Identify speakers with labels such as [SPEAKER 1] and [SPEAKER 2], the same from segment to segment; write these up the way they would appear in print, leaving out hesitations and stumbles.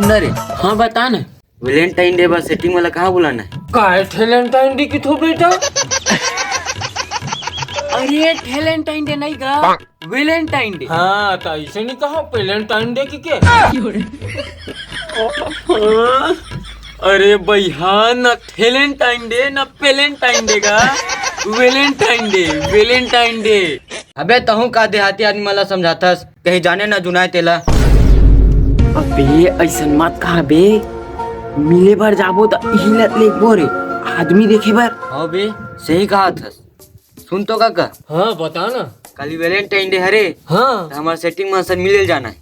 [SPEAKER 1] सुंदर है।
[SPEAKER 2] हाँ बता ना।
[SPEAKER 1] वैलेंटाइन डे बस सेटिंग वाला कहाँ बुलाना है?
[SPEAKER 2] काय वैलेंटाइन डे की थो बेटा? अरे वैलेंटाइन डे नहीं गा, वैलेंटाइन डे। हाँ तो ऐसे नहीं कहा वैलेंटाइन डे की के? अरे भैया न वैलेंटाइन डे न वैलेंटाइन डे गा, वैलेंटाइन डे, वैलेंटाइन डे।
[SPEAKER 1] अबे तहु का देहाती आदमी मला समझाथस, कहीं जाने ना जुनाए तेला।
[SPEAKER 2] अबे ऐसन मत कहा बे, मिले बार जाबो तो हिलत ले बोरे आदमी देखे बार।
[SPEAKER 1] हाँ बे सही कहा थस। सुन तो काका।
[SPEAKER 2] हाँ बता ना।
[SPEAKER 1] कल वैलेंटाइन डे हरे।
[SPEAKER 2] हाँ
[SPEAKER 1] तो हमारे सेटिंग में सब मिले जाना है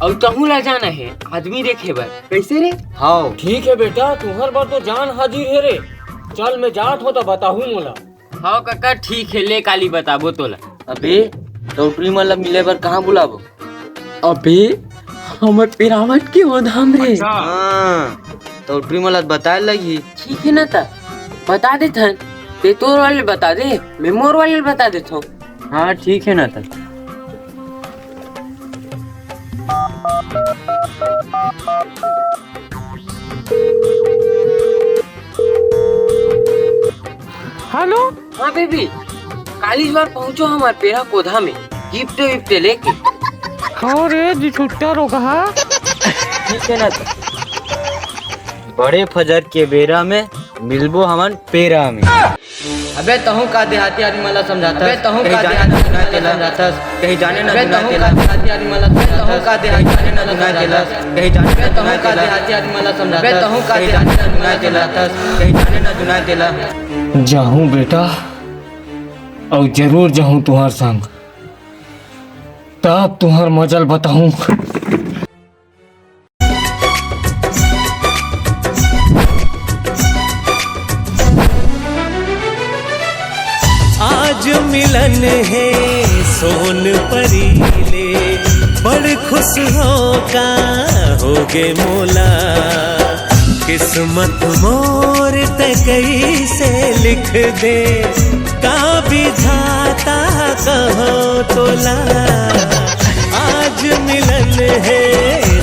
[SPEAKER 2] और कहूँ ला जाना है आदमी देखे बार। कैसे रे?
[SPEAKER 1] हाँ
[SPEAKER 2] ठीक है बेटा, तुम्हार बार तो जान हाजिर है रे। चल मैं जात हो तो बताहूँ मोला।
[SPEAKER 1] हाँ काका ठीक है, ले काली बताबो तोला। अबे टोटरी मतलब मिले पर कहाँ बुलाबो?
[SPEAKER 2] अबे हमर पिरावट के ओधाम रे।
[SPEAKER 1] हाँ टोटरी मतलब बताए लगी।
[SPEAKER 2] ठीक है ना ता बता दे थन, ते तोर वाले बता दे, मैं मोर वाले बता देता हूँ।
[SPEAKER 1] हाँ ठीक है ना था।
[SPEAKER 2] हेलो। हाँ बेबी, काली बार पहुँचो हमारे पेरा कोधा में गिफ्ट विफ्ट लेके। हाँ रे जी छुट्टा रोका।
[SPEAKER 1] ठीक है ना था। बड़े फजर के बेरा में मिलबो हमन पेरा में। अबे तहु का देहाती आदमी मला समझाता। अबे तहु का देहाती आदमी मला समझाता, कहीं जाने ना जुनाए तेला। देहाती आदमी मला तहु का देहाती ना जुनाए तेला, कहीं जाने तहु का देहाती आदमी मला समझाता। तहु का देहाती ना जुनाए तेला, कहीं जाने ना जुनाए तेला।
[SPEAKER 2] जाहूँ बेटा और जरूर जाहूँ तुम्हार संग, तब तुम्हार मजल बताऊँ।
[SPEAKER 3] आज मिलन है सोन परीले, बड़ खुश होगा होगे मोला। किस्मत मोर तकई से लिख दे, का विधाता कहो तोला। आज मिलन है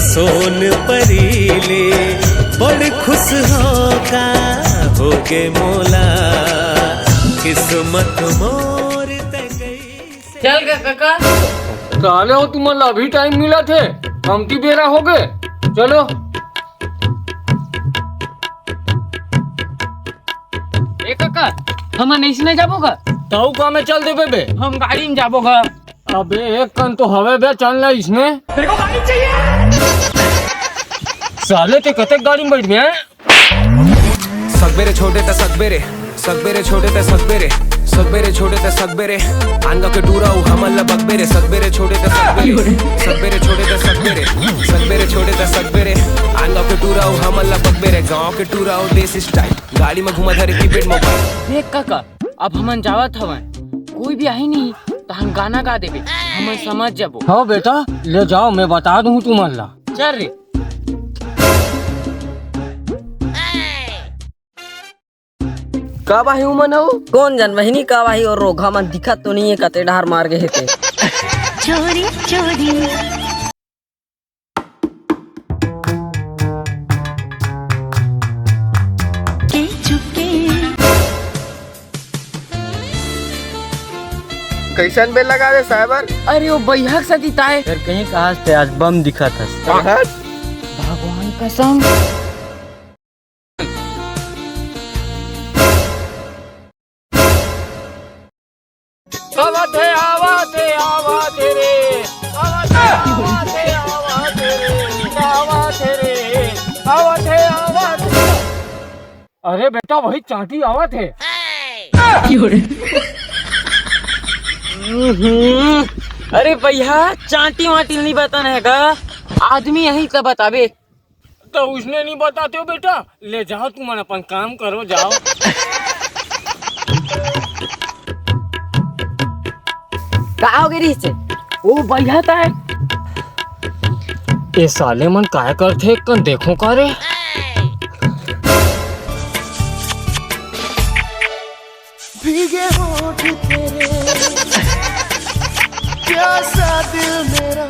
[SPEAKER 3] सोन परीले, बड़ खुश होगा होगे मोला। किस्मत मोर तकई से।
[SPEAKER 2] चल गए काका। साले हो तुम्हारा अभी टाइम मिला थे, कमती बेरा हो गए। चलो ए काका, हम नहीं जाबोगा तो का में चल दे बे, हम गाड़ी में जाबोगा। अबे एक कन तो हवे बे, चलना इसमें। तेरे को गाड़ी चाहिए? साले ते कते गाड़ी में बैठ गए?
[SPEAKER 4] सकबेरे छोटे ते सकबेरे, सकबेरे छोटे ते सकबेरे, सकबेरे छोटे ते सकबेरे, आंगा के टूरा उ हमल बकबेरे। सकबेरे छोटे ते सकबेरे, सकबेरे छोटे ते सकबेरे, सकबेरे छोटे ते सकबेरे, आंगा के टूरा उ हमल बकबेरे। गांव के टूरा उ देसी स्टाइल, गाड़ी में घुमा धरे कीपैड मोबाइल।
[SPEAKER 2] देख काका, अब हमन जावत हवन, कोई भी आई नहीं तो हम गाना गा देबे, हमन समझ जाबो। हाँ बेटा ले जाओ, मैं बता दूँ तुम्हारा। चल रे।
[SPEAKER 5] का वाही उमन हो? कौन जन वही का वाही और रोगा मन दिखत तो नहीं है, कते डहार मार गए थे।
[SPEAKER 6] चोरी चोरी के चुपके।
[SPEAKER 5] कैसन बेल लगा दे साहबर?
[SPEAKER 2] अरे वो बैहक सा दिताए
[SPEAKER 1] फिर कहीं कहा से आज बम दिखा था।
[SPEAKER 2] भगवान कसम। आवाते आवाते आवाते रे, आवाते आवाते आवाते रे, आवाते रे, आवाते आवाते। अरे बेटा वही चांटी आवत है। अरे भैया चांटी वाटी नहीं बताना हैगा, आदमी यही तो बताबे। तो उसने नहीं बताते हो बेटा, ले जाओ तुम अपन काम करो, जाओ।
[SPEAKER 5] का हो गई से?
[SPEAKER 2] ओ भैया ता है। ये साले मन काय करथे कन देखो का रे।
[SPEAKER 3] भीगे होठ तेरे, प्यासा दिल मेरा।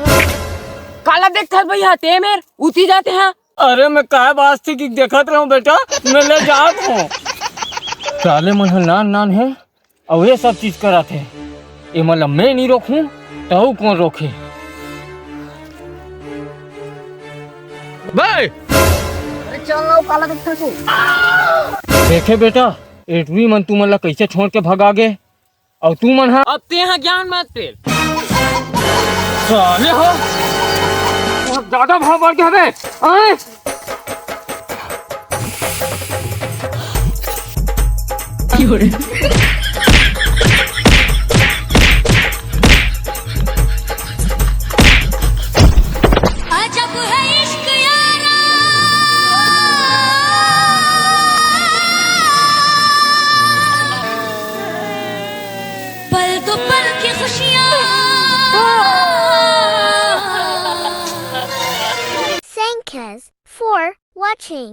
[SPEAKER 2] काला देख थल भैया ते मेर उठी जाते हैं। अरे मैं काय वास्ते की देखत रहूं बेटा, मैं ले जात हूँ। साले मन ह नान नान है और ये सब चीज करा थे। ये मतलब मैं नहीं रोकूं तो कौन रोके? भाई
[SPEAKER 5] चल लो काला दिखता को।
[SPEAKER 2] देखे बेटा, एटवी मन तू मन ला कैसे छोड़ के भगा गे और तू मन हा अब ते यहाँ ज्ञान मत दे। साले हो बहुत ज्यादा भाव बढ़ गया बे। आए
[SPEAKER 6] अजब है इश्क यारा, पल दो पल की खुशियाँ।
[SPEAKER 7] Thanks for watching.